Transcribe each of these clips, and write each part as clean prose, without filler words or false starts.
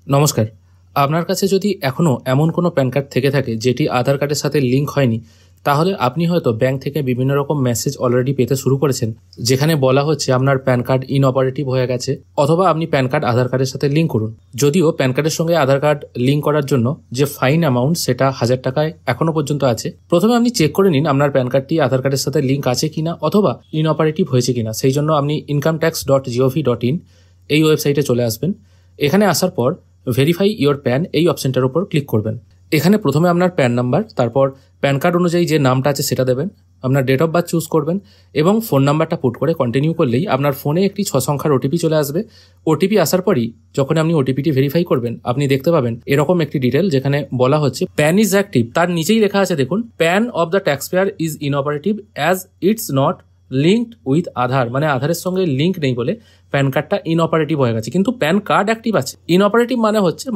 নমস্কার। আপনার কাছে যদি এখনও এমন কোনো প্যান কার্ড থেকে থাকে যেটি আধার কার্ডের সাথে লিঙ্ক হয়নি, তাহলে আপনি হয়তো ব্যাংক থেকে বিভিন্ন রকম মেসেজ অলরেডি পেতে শুরু করেছেন, যেখানে বলা হচ্ছে আপনার প্যান কার্ড ইনঅপারেটিভ হয়ে গেছে, অথবা আপনি প্যান কার্ড আধার কার্ডের সাথে লিঙ্ক করুন। যদিও প্যান কার্ডের সঙ্গে আধার কার্ড লিঙ্ক করার জন্য যে ফাইন অ্যামাউন্ট সেটা 1000 টাকায় এখনও পর্যন্ত আছে। প্রথমে আপনি চেক করে নিন আপনার প্যান কার্ডটি আধার কার্ডের সাথে লিঙ্ক আছে কিনা অথবা ইনঅপারেটিভ হয়েছে কিনা। সেই জন্য আপনি incometax.gov.in এই ওয়েবসাইটে চলে আসবেন। এখানে আসার পর ভেরিফাই ইওর প্যান এই অপশনটার উপর ক্লিক করবেন। এখানে প্রথমে আপনার প্যান নাম্বার, তারপর প্যান কার্ড অনুযায়ী যে নামটা আছে সেটা দেবেন, আপনার ডেট অফ বার্থ চুজ করবেন এবং ফোন নাম্বারটা পুট করে কন্টিনিউ করলেই আপনার ফোনে একটি 6 সংখ্যার ওটিপি চলে আসবে। ওটিপি আসার পরই যখন আপনি ওটিপিটি ভেরিফাই করবেন, আপনি দেখতে পাবেন এরকম একটি ডিটেল যেখানে বলা হচ্ছে প্যান ইজ অ্যাক্টিভ। তার নিচেই লেখা আছে দেখুন, PAN of the taxpayer is inoperative as it's not linked with Aadhaar. মানে আধারের সঙ্গে লিঙ্ক নেই বলে প্যান কার্ডটা ইনঅপারেটিভ হয়ে গেছে, কিন্তু প্যান কার্ড অ্যাক্টিভ আছে। ইনঅপারেটিভ মানে হচ্ছে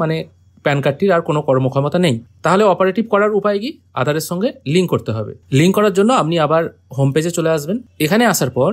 প্যান কার্ডটির আর কোনো কর্মক্ষমতা নেই। তাহলে অপারেটিভ করার উপায় কি? আধারের সঙ্গে লিঙ্ক করতে হবে। লিঙ্ক করার জন্য আপনি আবার হোম পেজে চলে আসবেন। এখানে আসার পর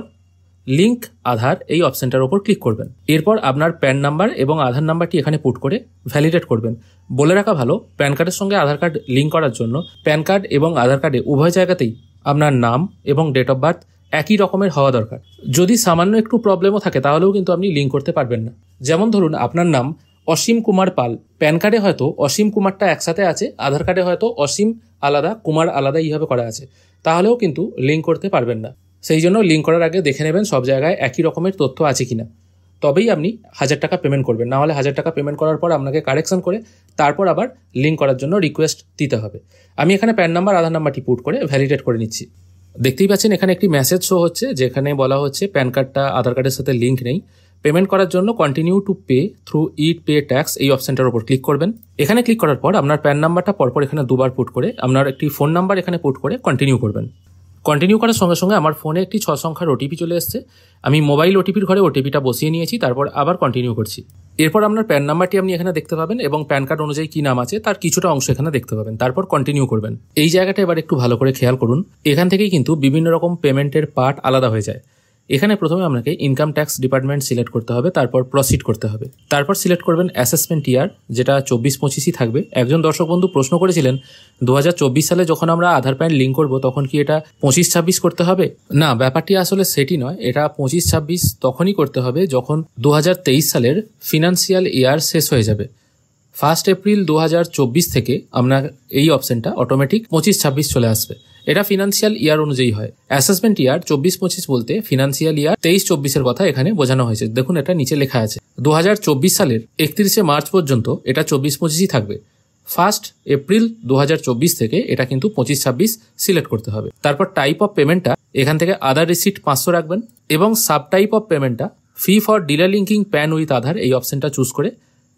লিঙ্ক আধার এই অপশনটার উপর ক্লিক করবেন। এরপর আপনার প্যান নাম্বার এবং আধার নাম্বারটি এখানে পুট করে ভ্যালিডেট করবেন। বলে রাখা ভালো, প্যান কার্ডের সঙ্গে আধার কার্ড লিঙ্ক করার জন্য প্যান কার্ড এবং আধার কার্ডে উভয় জায়গাতেই আপনার নাম এবং ডেট অফ বার্থ একই রকমের হওয়া দরকার। যদি সামান্য একটু প্রবলেমও থাকে তাহলেও কিন্তু আপনি লিঙ্ক করতে পারবেন না। যেমন ধরুন আপনার নাম অসীম কুমার পাল, প্যান কার্ডে হয়তো অসীম কুমারটা একসাথে আছে, আধার কার্ডে হয়তো অসীম আলাদা কুমার আলাদা এইভাবে করা আছে, তাহলেও কিন্তু লিঙ্ক করতে পারবেন না। সেই জন্য লিঙ্ক করার আগে দেখে নেবেন সব জায়গায় একই রকমের তথ্য আছে কিনা, তবেই আপনি 1000 টাকা পেমেন্ট করবেন। না হলে 1000 টাকা পেমেন্ট করার পর আপনাকে কারেকশন করে তারপর আবার লিঙ্ক করার জন্য রিকোয়েস্ট দিতে হবে। আমি এখানে প্যান নাম্বার আধার নাম্বারটি পুট করে ভ্যালিডেট করে নিচ্ছি। দেখতেই পাচ্ছেন এখানে একটি মেসেজ শো হচ্ছে যেখানে বলা হচ্ছে প্যান কার্ডটা আধার কার্ডের সাথে লিঙ্ক নেই। পেমেন্ট করার জন্য continue to pay through it pay tax এই অপশনটার উপর ক্লিক করবেন। এখানে ক্লিক করার পর আপনার প্যান নাম্বারটা পরপর এখানে দুবার পুট করে আপনার একটি ফোন নাম্বার এখানে পুট করে কন্টিনিউ করবেন। কন্টিনিউ করার সঙ্গে সঙ্গে আমার ফোনে একটি 6 সংখ্যার ওটিপি চলে এসেছে। আমি মোবাইল ওটিপির ঘরে ওটিপিটা বসিয়ে নিয়েছি, তারপর আবার কন্টিনিউ করছি। এরপর আপনার প্যান নাম্বারটি আপনি এখানে দেখতে পাবেন এবং প্যান কার্ড অনুযায়ী কি নাম আছে তার কিছুটা অংশ এখানে দেখতে পাবেন। তারপর কন্টিনিউ করবেন। এই জায়গাটা এবার একটু ভালো করে খেয়াল করুন, এখান থেকেই কিন্তু বিভিন্ন রকম পেমেন্টের পার্ট আলাদা হয়ে যায়। এখানে প্রথমে আপনাকে ইনকাম ট্যাক্স ডিপার্টমেন্ট সিলেক্ট করতে হবে, তারপর প্রসিড করতে হবে। তারপর সিলেক্ট করবেন অ্যাসেসমেন্ট ইয়ার, যেটা 24-25ই থাকবে। একজন দর্শক বন্ধু প্রশ্ন করেছিলেন 2024 সালে যখন আমরা আধার প্যান লিঙ্ক করব তখন কি এটা 25-26 করতে হবে? না, ব্যাপারটি আসলে সেটি নয়। এটা 25-26 তখনই করতে হবে যখন 2023 সালের ফিনান্সিয়াল ইয়ার শেষ হয়ে যাবে। 1 এপ্রিল 2024 থেকে আপনার এই অপশনটা অটোমেটিক 25-26 চলে আসবে। এটা ফিনান্সিয়াল ইয়ার অনুযায়ী হয়। অ্যাসেসমেন্ট ইয়ার 24-25 বলতে ফিনান্সিয়াল ইয়ার 23-24 কথা এখানে বোঝানো হয়েছে। দেখুন এটা নিচে লেখা আছে 2024 সালের 31শে মার্চ পর্যন্ত এটা 24-25ই থাকবে। 1 এপ্রিল 2024 থেকে এটা কিন্তু 25-26 সিলেক্ট করতে হবে। তারপর টাইপ অফ পেমেন্টটা এখান থেকে আধার রিসিট 500 রাখবেন এবং সাব টাইপ অফ পেমেন্টটা fee for delay linking PAN with Aadhaar এই অপশনটা চুজ করে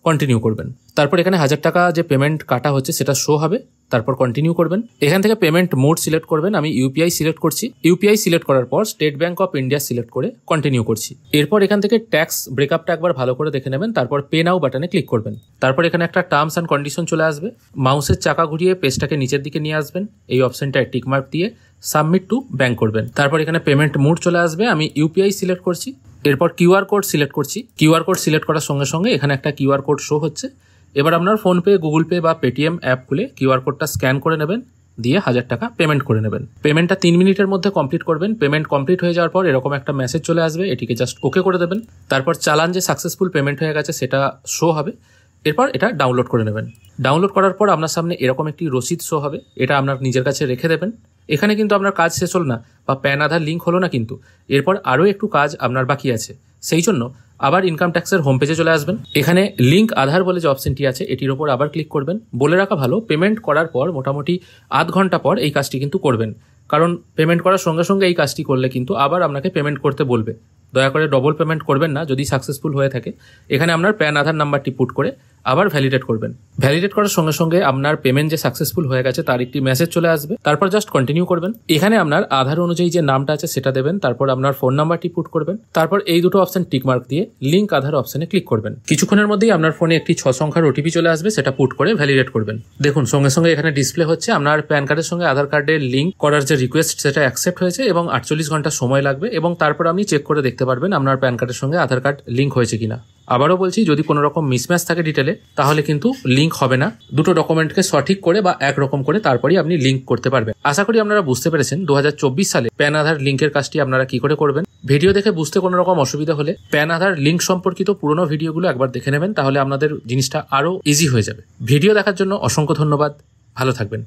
কন্টিনিউ করবেন। তারপর এখানে 1000 টাকা যে পেমেন্ট কাটা হচ্ছে সেটা শো হবে, তারপর কন্টিনিউ করবেন। এখান থেকে পেমেন্ট মোড সিলেক্ট করবেন। আমি ইউপিআই সিলেক্ট করছি। ইউপিআই সিলেক্ট করার পর state bank of India select করে কন্টিনিউ করছি। এরপর এখান থেকে ট্যাক্স ব্রেকআপটা একবার ভালো করে দেখে নেবেন, তারপর পে নাও বাটনে ক্লিক করবেন। তারপর এখানে একটা টার্মস অ্যান্ড কন্ডিশন চলে আসবে। মাউসের চাকা ঘুরিয়ে পেজটাকে নিচের দিকে নিয়ে আসবেন, এই অপশনটায় টিক মার্ক দিয়ে সাবমিট টু ব্যাংক করবেন। তারপর এখানে পেমেন্ট মোড চলে আসবে। আমি ইউপিআই সিলেক্ট করছি। এরপর কিউআর কোড সিলেক্ট করছি। কিউআর কোড সিলেক্ট করার সঙ্গে সঙ্গে এখানে একটা কিউআর কোড শো হচ্ছে। এবার আপনার ফোনপে, গুগল পে বা পেটিএম অ্যাপ খুলে কিউআর কোডটা স্ক্যান করে নেবেন, দিয়ে 1000 টাকা পেমেন্ট করে নেবেন। পেমেন্টটা 3 মিনিটের মধ্যে কমপ্লিট করবেন। পেমেন্ট কমপ্লিট হয়ে যাওয়ার পর এরকম একটা মেসেজ চলে আসবে, এটিকে জাস্ট ওকে করে দেবেন। তারপর চালান যে সাকসেসফুল পেমেন্ট হয়ে গেছে সেটা শো হবে। এরপর এটা ডাউনলোড করে নেবেন। ডাউনলোড করার পর আপনার সামনে এরকম একটি রসিদ শো হবে, এটা আপনার নিজের কাছে রেখে দেবেন। এখানে কিন্তু আপনার কাজ শেষ হলো না বা প্যান আধার লিঙ্ক হলো না, কিন্তু এরপর আরও একটু কাজ আপনার বাকি আছে। সেই জন্য আবার ইনকাম ট্যাক্সের হোম পেজে চলে আসবেন। এখানে লিঙ্ক আধার বলে যে অপশনটি আছে এটির ওপর আবার ক্লিক করবেন। বলে রাখা ভালো, পেমেন্ট করার পর মোটামুটি আধ ঘন্টা পর এই কাজটি কিন্তু করবেন, কারণ পেমেন্ট করার সঙ্গে সঙ্গে এই কাজটি করলে কিন্তু আবার আপনাকে পেমেন্ট করতে বলবে। দয়া করে ডবল পেমেন্ট করবেন না যদি সাকসেসফুল হয়ে থাকে। এখানে আপনার প্যান আধার নাম্বারটি পুট করে আবার ভ্যালিডেট করবেন। ভ্যালিডেট করার সঙ্গে সঙ্গে আপনার পেমেন্ট যে সাকসেসফুল হয়ে গেছে তার একটি মেসেজ চলে আসবে। তারপর জাস্ট কন্টিনিউ করবেন। এখানে আপনার আধার অনুযায়ী যে নামটা আছে সেটা দেবেন, তারপর আপনার ফোন নাম্বারটি পুট করবেন, তারপর এই দুটো অপশন টিক মার্ক দিয়ে লিঙ্ক আধার অপশনে ক্লিক করবেন। কিছুক্ষণের মধ্যেই আপনার ফোনে একটি 6 সংখ্যার ওটিপি চলে আসবে, সেটা পুট করে ভ্যালিডেট করবেন। দেখুন সঙ্গে সঙ্গে এখানে ডিসপ্লে হচ্ছে আপনার প্যান কার্ডের সঙ্গে আধার কার্ডের লিঙ্ক করার যে রিকোয়েস্ট সেটা অ্যাকসেপ্ট হয়েছে এবং 48 ঘন্টা সময় লাগবে, এবং তারপর আপনি চেক করে দেখতে পারবেন আপনার প্যান কার্ডের সঙ্গে আধার কার্ড লিঙ্ক হয়েছে কিনা। আবারও বলছি, যদি কোনো রকম মিসম্যাচ থাকে ডিটেলে তাহলে কিন্তু লিঙ্ক হবে না। দুটো ডকুমেন্টকে সঠিক করে বা একরকম করে তারপরই আপনি লিঙ্ক করতে পারবেন। আশা করি আপনারা বুঝতে পেরেছেন 2024 সালে প্যান আধার লিঙ্কের কাজটি আপনারা কি করে করবেন। ভিডিও দেখে বুঝতে কোনো রকম অসুবিধা হলে প্যান আধার লিঙ্ক সম্পর্কিত পুরোনো ভিডিওগুলো একবার দেখে নেবেন, তাহলে আপনাদের জিনিসটা আরো ইজি হয়ে যাবে। ভিডিও দেখার জন্য অসংখ্য ধন্যবাদ। ভালো থাকবেন।